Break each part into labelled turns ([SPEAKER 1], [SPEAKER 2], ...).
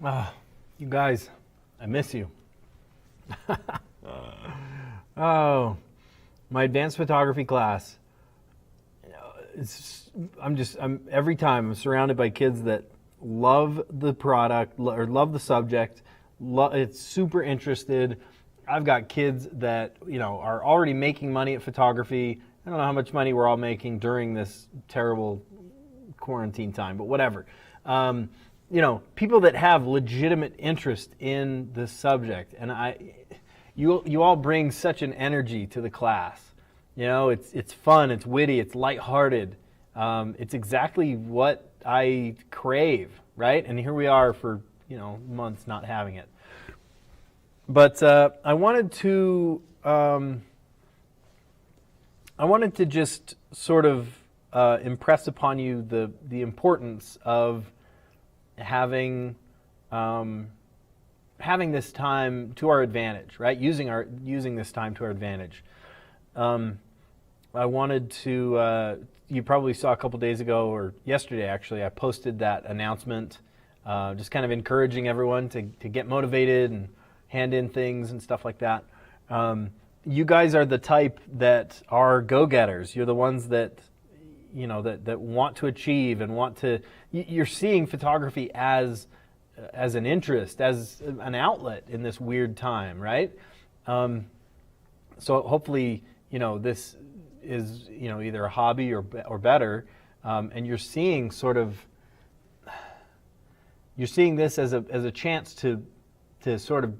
[SPEAKER 1] Ah, you guys, I miss you. Oh, my advanced photography class. I'm every time I'm surrounded by kids that love the product or love the subject. It's super interested. I've got kids that are already making money at photography. I don't know how much money we're all making during this terrible quarantine time, but whatever. People that have legitimate interest in this subject, and you all bring such an energy to the class. It's fun, it's witty, it's lighthearted. It's exactly what I crave, right? And here we are for months not having it. But I wanted to just sort of impress upon you the importance of having this time to our advantage, right? Using this time to our advantage. I wanted to. You probably saw a couple days ago, or yesterday actually, I posted that announcement, just kind of encouraging everyone to get motivated and hand in things and stuff like that. You guys are the type that are go-getters. You're the ones that that want to achieve and want to. You're seeing photography as an interest, as an outlet in this weird time, right? So hopefully, this is either a hobby or better, and you're seeing this as a chance to sort of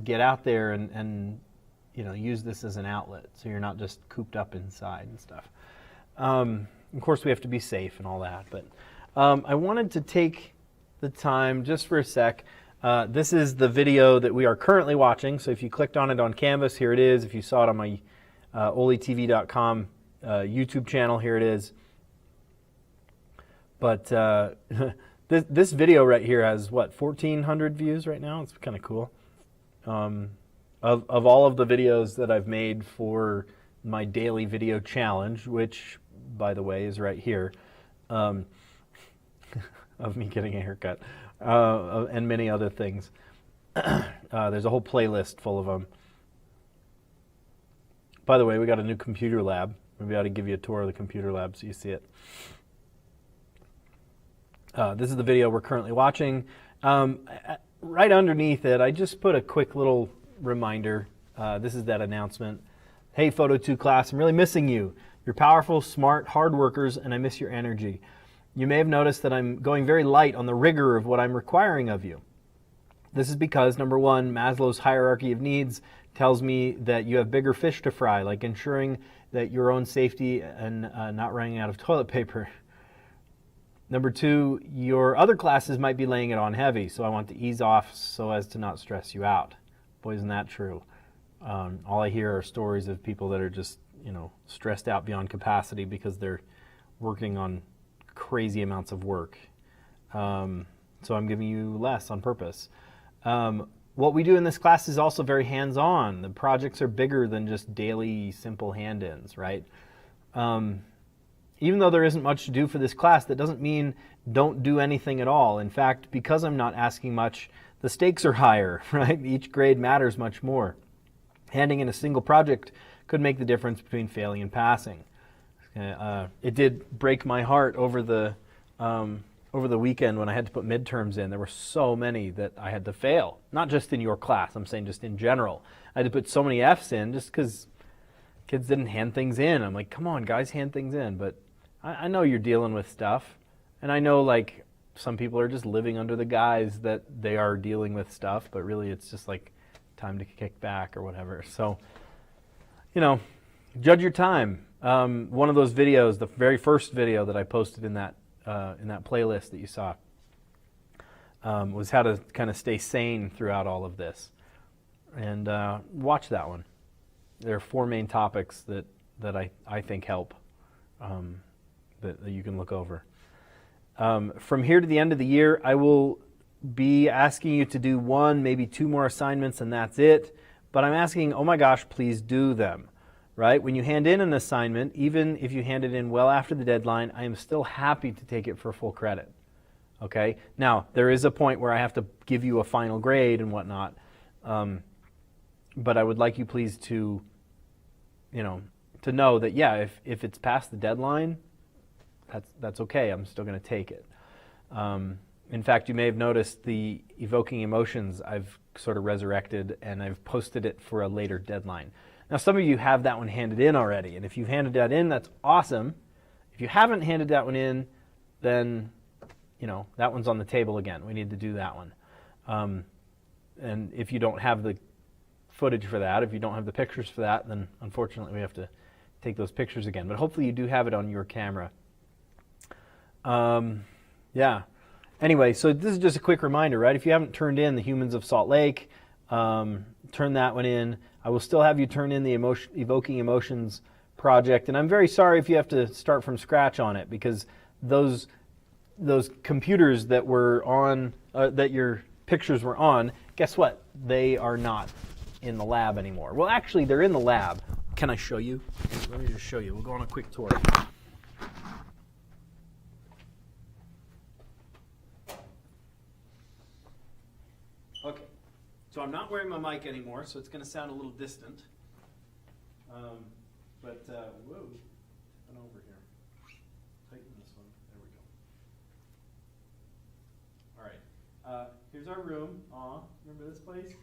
[SPEAKER 1] get out there and use this as an outlet, so you're not just cooped up inside and stuff. Of course, we have to be safe and all that, but I wanted to take the time just for a sec. This is the video that we are currently watching, so if you clicked on it on Canvas, here it is. If you saw it on my olitv.com YouTube channel, here it is. But this video right here has, 1,400 views right now? It's kind of cool. Of all of the videos that I've made for my daily video challenge, which, by the way, is right here, of me getting a haircut, and many other things. There's a whole playlist full of them. By the way, we got a new computer lab. Maybe I ought to give you a tour of the computer lab so you see it. This is the video we're currently watching. Right underneath it, I just put a quick little reminder. This is that announcement. Hey, Photo 2 class, I'm really missing you. You're powerful, smart, hard workers, and I miss your energy. You may have noticed that I'm going very light on the rigor of what I'm requiring of you. This is because, number one, Maslow's hierarchy of needs tells me that you have bigger fish to fry, like ensuring that your own safety and not running out of toilet paper. Number two, your other classes might be laying it on heavy, so I want to ease off so as to not stress you out. Boy, isn't that true. All I hear are stories of people that are just, stressed out beyond capacity because they're working on crazy amounts of work. So I'm giving you less on purpose. What we do in this class is also very hands-on. The projects are bigger than just daily, simple hand-ins, right? Even though there isn't much to do for this class, that doesn't mean don't do anything at all. In fact, because I'm not asking much, the stakes are higher, right? Each grade matters much more. Handing in a single project could make the difference between failing and passing. It did break my heart over the weekend when I had to put midterms in. There were so many that I had to fail. Not just in your class, I'm saying just in general. I had to put so many Fs in just because kids didn't hand things in. I'm like, come on, guys, hand things in. But I know you're dealing with stuff. And I know, like, some people are just living under the guise that they are dealing with stuff, but really it's just like time to kick back or whatever. So, judge your time. One of those videos, the very first video that I posted in that playlist that you saw, was how to kind of stay sane throughout all of this. And watch that one. There are 4 main topics that I think help, that you can look over. From here to the end of the year, I will be asking you to do 1, maybe 2 more assignments, and that's it. But I'm asking, oh my gosh, please do them. Right? When you hand in an assignment, even if you hand it in well after the deadline, I am still happy to take it for full credit. Okay. Now there is a point where I have to give you a final grade and whatnot, but I would like you please to, to know that yeah, if it's past the deadline, that's okay. I'm still going to take it. In fact, you may have noticed the Evoking Emotions I've sort of resurrected, and I've posted it for a later deadline. Now, some of you have that one handed in already, and if you've handed that in, that's awesome. If you haven't handed that one in, then that one's on the table again. We need to do that one. And if you don't have the footage for that, if you don't have the pictures for that, then unfortunately we have to take those pictures again. But hopefully you do have it on your camera. Yeah. Anyway, so this is just a quick reminder, right? If you haven't turned in the Humans of Salt Lake, turn that one in. I will still have you turn in the Evoking Emotions project, and I'm very sorry if you have to start from scratch on it, because those computers that were on, that your pictures were on, guess what? They are not in the lab anymore. Well, actually, they're in the lab. Can I show you? Let me just show you. We'll go on a quick tour. Okay, so I'm not wearing my mic anymore, so it's going to sound a little distant. Whoa, and over here. Tighten this one. There we go. All right, here's our room. Remember this place?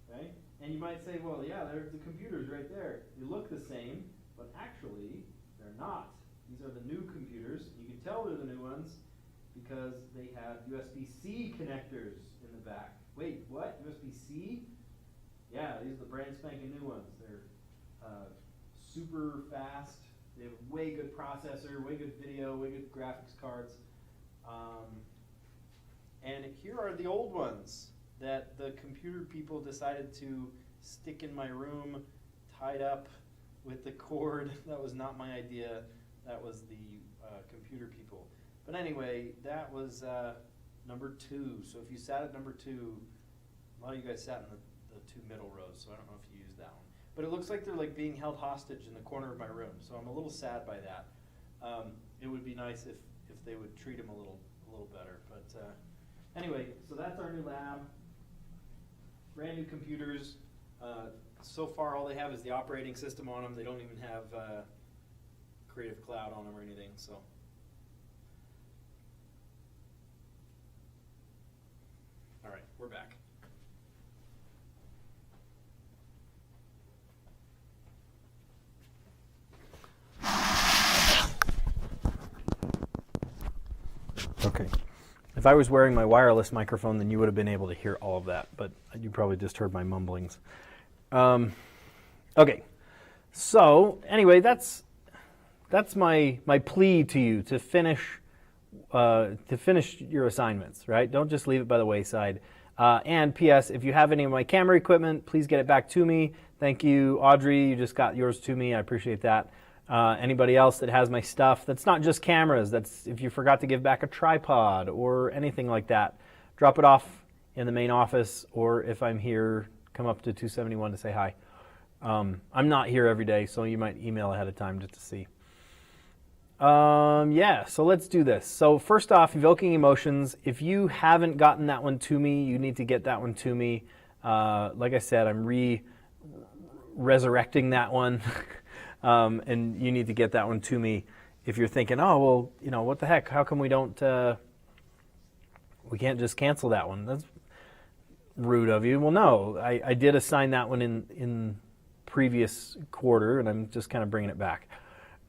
[SPEAKER 1] Okay, and you might say, well, yeah, there's the computers right there. They look the same, but actually, they're not. These are the new computers. You can tell they're the new ones because they have USB-C connectors in the back. Wait, what? USB-C? Yeah, these are the brand spanking new ones. They're super fast. They have a way good processor, way good video, way good graphics cards. And here are the old ones that the computer people decided to stick in my room, tied up with the cord. That was not my idea. That was the computer people. But anyway, that was number 2. So if you sat at number 2, a lot of you guys sat in the 2 middle rows, so I don't know if you used that one. But it looks like they're like being held hostage in the corner of my room, so I'm a little sad by that. It would be nice if they would treat them a little better. But anyway, so that's our new lab. Brand new computers. So far, all they have is the operating system on them. They don't even have Creative Cloud on them or anything. So. All right, we're back. Okay. If I was wearing my wireless microphone, then you would have been able to hear all of that, but you probably just heard my mumblings. Okay. So anyway, that's my plea to you to finish your assignments, right? Don't just leave it by the wayside. And P.S., if you have any of my camera equipment, please get it back to me. Thank you, Audrey. You just got yours to me. I appreciate that. Anybody else that has my stuff, that's not just cameras. That's if you forgot to give back a tripod or anything like that, drop it off in the main office, or if I'm here, come up to 271 to say hi. I'm not here every day, so you might email ahead of time just to see. Yeah, so let's do this. So first off, Evoking Emotions. If you haven't gotten that one to me, you need to get that one to me. Like I said, I'm resurrecting that one. And you need to get that one to me if you're thinking, oh, well, what the heck? How come we can't just cancel that one? That's rude of you. Well, no, I did assign that one in previous quarter, and I'm just kind of bringing it back.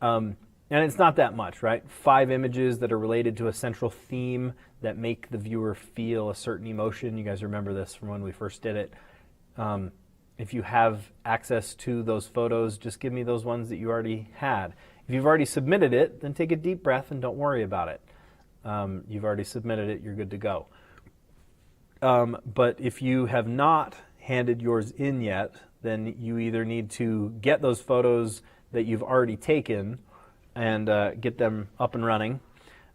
[SPEAKER 1] And it's not that much, right? 5 images that are related to a central theme that make the viewer feel a certain emotion. You guys remember this from when we first did it. If you have access to those photos, just give me those ones that you already had. If you've already submitted it, then take a deep breath and don't worry about it. You've already submitted it, you're good to go. But if you have not handed yours in yet, then you either need to get those photos that you've already taken and get them up and running,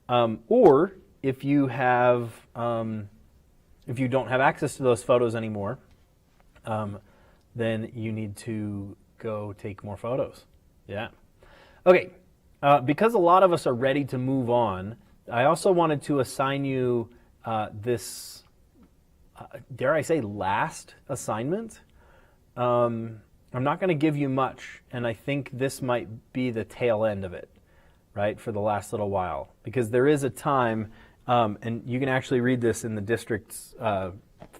[SPEAKER 1] or if you don't have access to those photos anymore, then you need to go take more photos. Yeah. Okay. because a lot of us are ready to move on, I also wanted to assign you this, dare I say, last assignment. I'm not going to give you much, and I think this might be the tail end of it, right, for the last little while. Because there is a time, and you can actually read this in the district's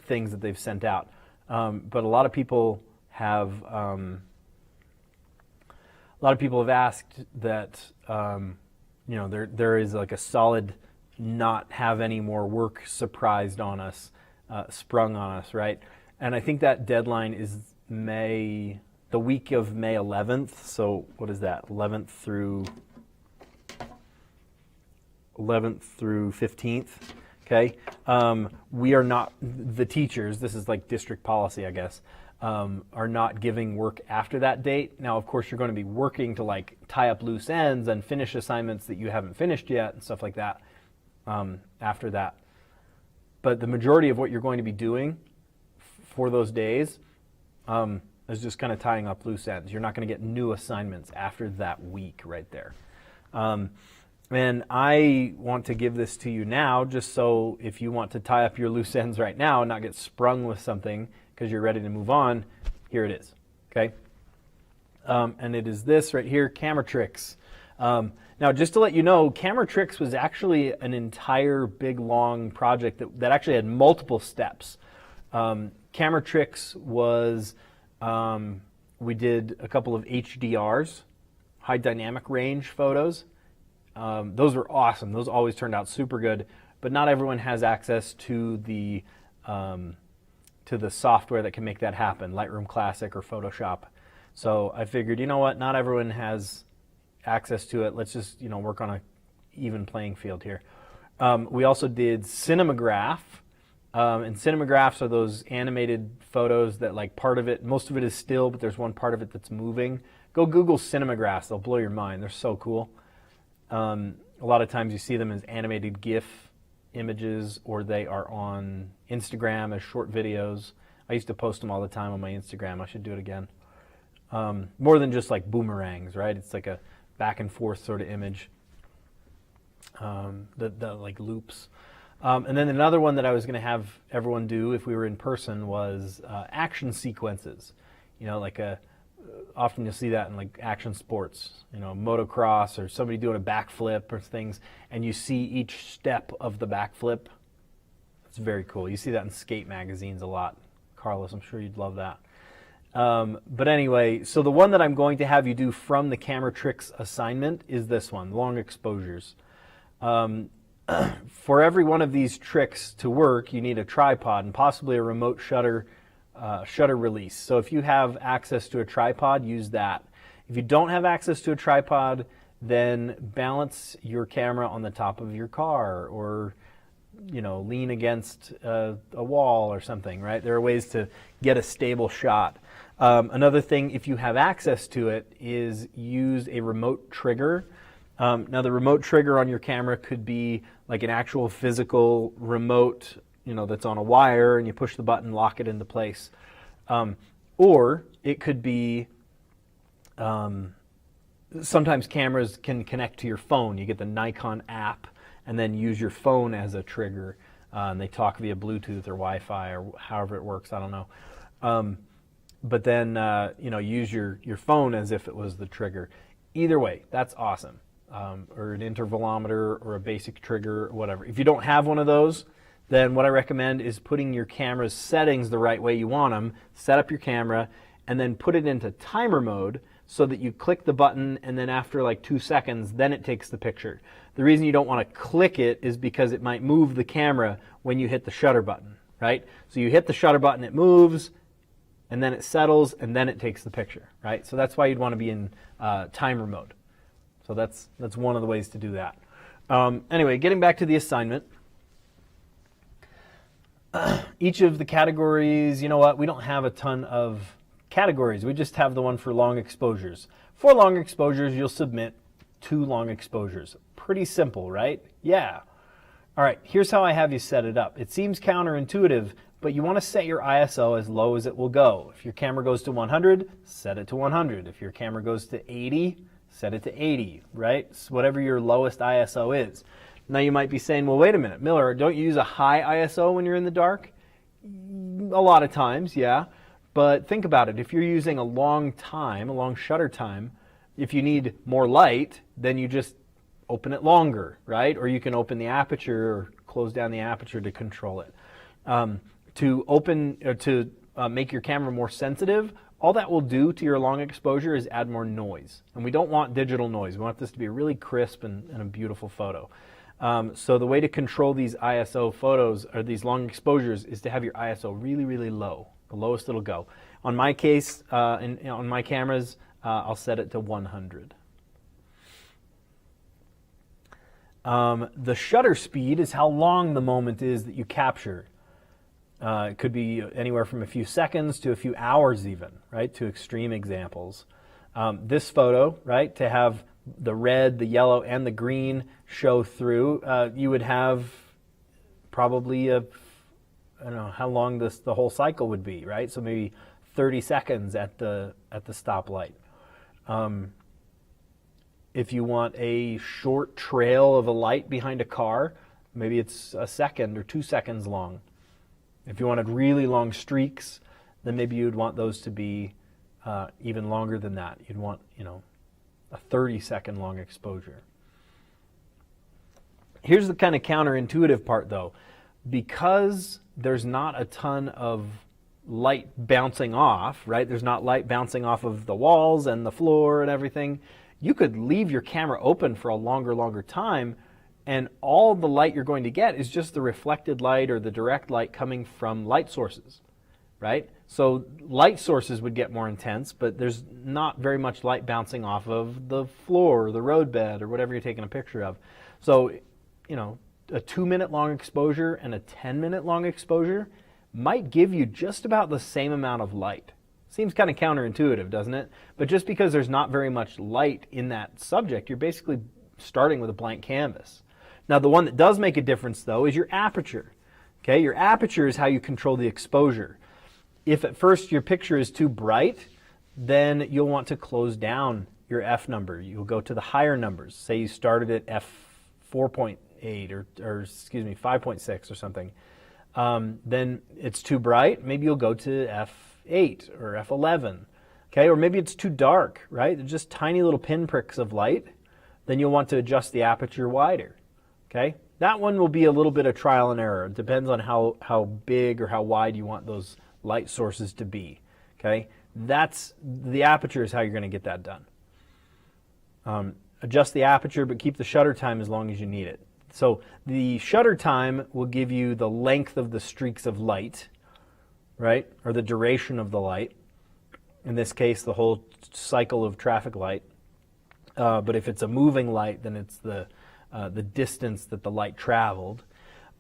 [SPEAKER 1] things that they've sent out, but a lot of people have asked that there is like a solid not have any more work surprised on us, sprung on us, right? And I think that deadline is the week of May 11th. So what is that? 11th through 15th. Okay. We are not, the teachers, this is like district policy, I guess, are not giving work after that date. Now, of course, you're going to be working to like tie up loose ends and finish assignments that you haven't finished yet and stuff like that after that. But the majority of what you're going to be doing for those days is just kind of tying up loose ends. You're not going to get new assignments after that week right there. And I want to give this to you now just so if you want to tie up your loose ends right now and not get sprung with something because you're ready to move on, here it is, okay? And it is this right here, camera tricks. Now, just to let you know, camera tricks was actually an entire big, long project that actually had multiple steps. Camera tricks was, we did a couple of HDRs, high dynamic range photos. Those were awesome. Those always turned out super good, but not everyone has access to the software that can make that happen, Lightroom Classic or Photoshop. So I figured, you know what, not everyone has access to it. Let's just, work on a even playing field here. We also did Cinemagraph, and Cinemagraphs are those animated photos that like part of it, most of it is still, but there's one part of it that's moving. Go Google Cinemagraphs, they'll blow your mind. They're so cool. A lot of times you see them as animated GIF images, or they are on Instagram as short videos. I used to post them all the time on my Instagram. I should do it again. More than just like boomerangs, right? It's like a back and forth sort of image that like loops. And then another one that I was going to have everyone do if we were in person was action sequences. Often you'll see that in like action sports, motocross or somebody doing a backflip or things, and you see each step of the backflip. It's very cool. You see that in skate magazines a lot. Carlos, I'm sure you'd love that. But anyway, so the one that I'm going to have you do from the camera tricks assignment is this one, long exposures. For every one of these tricks to work, you need a tripod and possibly a remote shutter release. So if you have access to a tripod, use that. If you don't have access to a tripod, then balance your camera on the top of your car or lean against a wall or something, right? There are ways to get a stable shot. Another thing, if you have access to it, is use a remote trigger. Now the remote trigger on your camera could be like an actual physical remote, that's on a wire and you push the button, lock it into place. Or it could be, sometimes cameras can connect to your phone. You get the Nikon app and then use your phone as a trigger. And they talk via Bluetooth or Wi-Fi or however it works, I don't know. But then, use your phone as if it was the trigger. Either way, that's awesome. Or an intervalometer or a basic trigger or whatever. If you don't have one of those, then what I recommend is putting your camera's settings the right way you want them, set up your camera, and then put it into timer mode so that you click the button and then after like 2 seconds, then it takes the picture. The reason you don't want to click it is because it might move the camera when you hit the shutter button, right? So you hit the shutter button, it moves, and then it settles, and then it takes the picture, right? So that's why you'd want to be in timer mode. So that's one of the ways to do that. Anyway, getting back to the assignment. Each of the categories, we don't have a ton of categories. We just have the one for long exposures. For long exposures, you'll submit 2 long exposures. Pretty simple, right? Yeah. All right, here's how I have you set it up. It seems counterintuitive, but you want to set your ISO as low as it will go. If your camera goes to 100, set it to 100. If your camera goes to 80, set it to 80, right? So whatever your lowest ISO is. Now you might be saying, well, wait a minute, Miller, don't you use a high ISO when you're in the dark? A lot of times, yeah. But think about it. If you're using a long shutter time, if you need more light, then you just open it longer, right? Or you can open the aperture or close down the aperture to control it. To make your camera more sensitive, all that will do to your long exposure is add more noise. And we don't want digital noise. We want this to be a really crisp and a beautiful photo. So the way to control these ISO photos, or these long exposures, is to have your ISO really, really low, the lowest it'll go. On my case, on my cameras, I'll set it to 100. The shutter speed is how long the moment is that you capture. It could be anywhere from a few seconds to a few hours even, right, to extreme examples. This photo, right, to have the red, the yellow, and the green show through, you would have probably I don't know how long the whole cycle would be, right? So maybe 30 seconds at the stoplight. If you want a short trail of a light behind a car, maybe it's a second or 2 seconds long. If you wanted really long streaks, then maybe you'd want those to be even longer than that. You'd want, a 30-second long exposure. Here's the kind of counterintuitive part, though. Because there's not a ton of light bouncing off, right? There's not light bouncing off of the walls and the floor and everything. You could leave your camera open for a longer time, and all the light you're going to get is just the reflected light or the direct light coming from light sources, right? So light sources would get more intense, but there's not very much light bouncing off of the floor or the roadbed or whatever you're taking a picture of. So, a 2-minute long exposure and a 10-minute long exposure might give you just about the same amount of light. Seems kind of counterintuitive, doesn't it? But just because there's not very much light in that subject, you're basically starting with a blank canvas. Now, the one that does make a difference, though, is your aperture. Okay, your aperture is how you control the exposure. If at first your picture is too bright, then you'll want to close down your f number. You'll go to the higher numbers. Say you started at f4.8 or excuse me, 5.6 or something. Then it's too bright. Maybe you'll go to f8 or f11. Okay, or maybe it's too dark, right? They're just tiny little pinpricks of light. Then you'll want to adjust the aperture wider. Okay, that one will be a little bit of trial and error. It depends on how big or how wide you want those light sources to be. Okay, that's the aperture is how you're going to get that done. Adjust the aperture, but keep the shutter time as long as you need it. So the shutter time will give you the length of the streaks of light, right, or the duration of the light. In this case, the whole cycle of traffic light. But if it's a moving light, then it's the distance that the light traveled.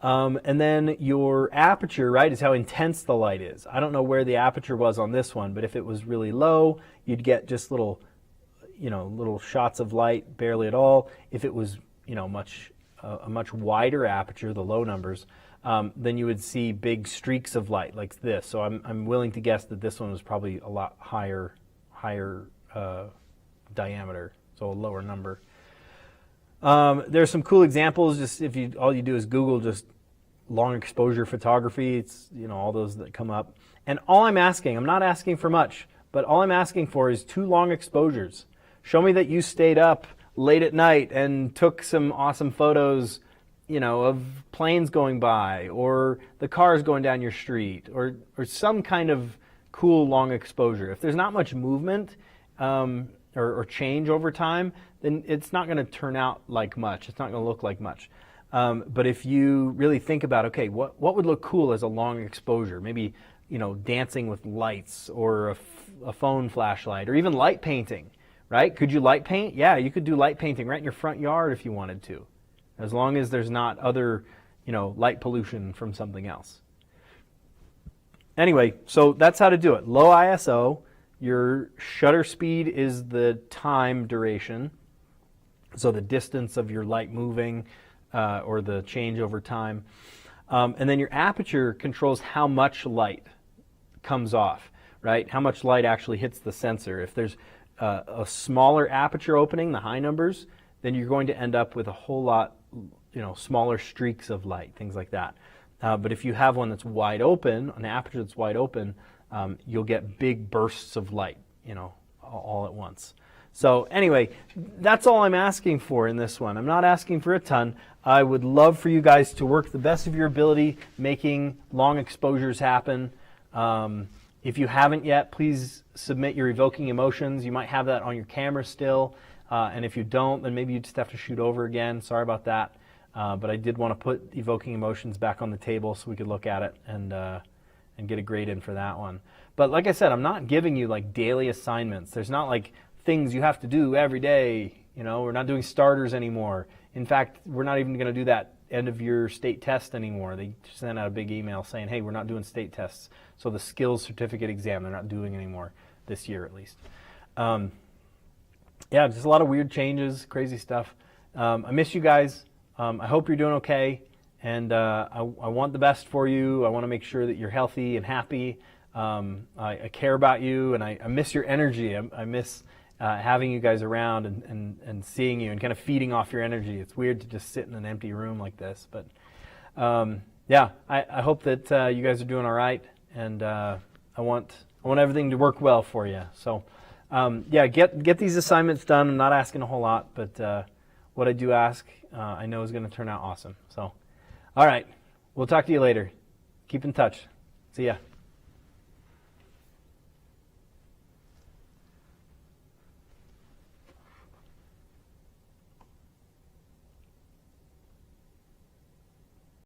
[SPEAKER 1] And then your aperture, right, is how intense the light is. I don't know where the aperture was on this one, but if it was really low, you'd get just little shots of light, barely at all. If it was, a much wider aperture, the low numbers, then you would see big streaks of light like this. So I'm willing to guess that this one was probably a lot higher diameter, so a lower number. There's some cool examples. Just if all you do is Google just long exposure photography, it's all those that come up. And all I'm not asking for much, but all I'm asking for is 2 long exposures. Show me that you stayed up late at night and took some awesome photos, of planes going by or the cars going down your street or some kind of cool long exposure. If there's not much movement or change over time, then it's not going to turn out like much. It's not going to look like much. But if you really think about, okay, what would look cool as a long exposure? Maybe, dancing with lights or a phone flashlight or even light painting, right? Could you light paint? Yeah, you could do light painting right in your front yard if you wanted to, as long as there's not other, light pollution from something else. Anyway, so that's how to do it. Low ISO. Your shutter speed is the time duration, so the distance of your light moving or the change over time. And then your aperture controls how much light comes off, right? How much light actually hits the sensor. If there's a smaller aperture opening, the high numbers, then you're going to end up with a whole lot, smaller streaks of light, things like that. But if you have one that's wide open, an aperture that's wide open, you'll get big bursts of light, all at once. So anyway, that's all I'm asking for in this one. I'm not asking for a ton. I would love for you guys to work the best of your ability making long exposures happen. If you haven't yet, please submit your evoking emotions. You might have that on your camera still. And if you don't, then maybe you just have to shoot over again. Sorry about that. But I did want to put evoking emotions back on the table so we could look at it and get a grade in for that one. But like I said, I'm not giving you like daily assignments. There's not like things you have to do every day. We're not doing starters anymore. In fact, we're not even going to do that end of year state test anymore. They sent out a big email saying, hey, we're not doing state tests. So the skills certificate exam, they're not doing anymore this year at least. Yeah, just a lot of weird changes, crazy stuff. I miss you guys. I hope you're doing okay. And I want the best for you. I want to make sure that you're healthy and happy. I care about you, and I miss your energy. I miss having you guys around and seeing you and kind of feeding off your energy. It's weird to just sit in an empty room like this. But yeah, I hope that you guys are doing all right. And I want everything to work well for you. So yeah, get these assignments done. I'm not asking a whole lot, but what I do ask, I know is going to turn out awesome. So, all right, we'll talk to you later. Keep in touch. See ya.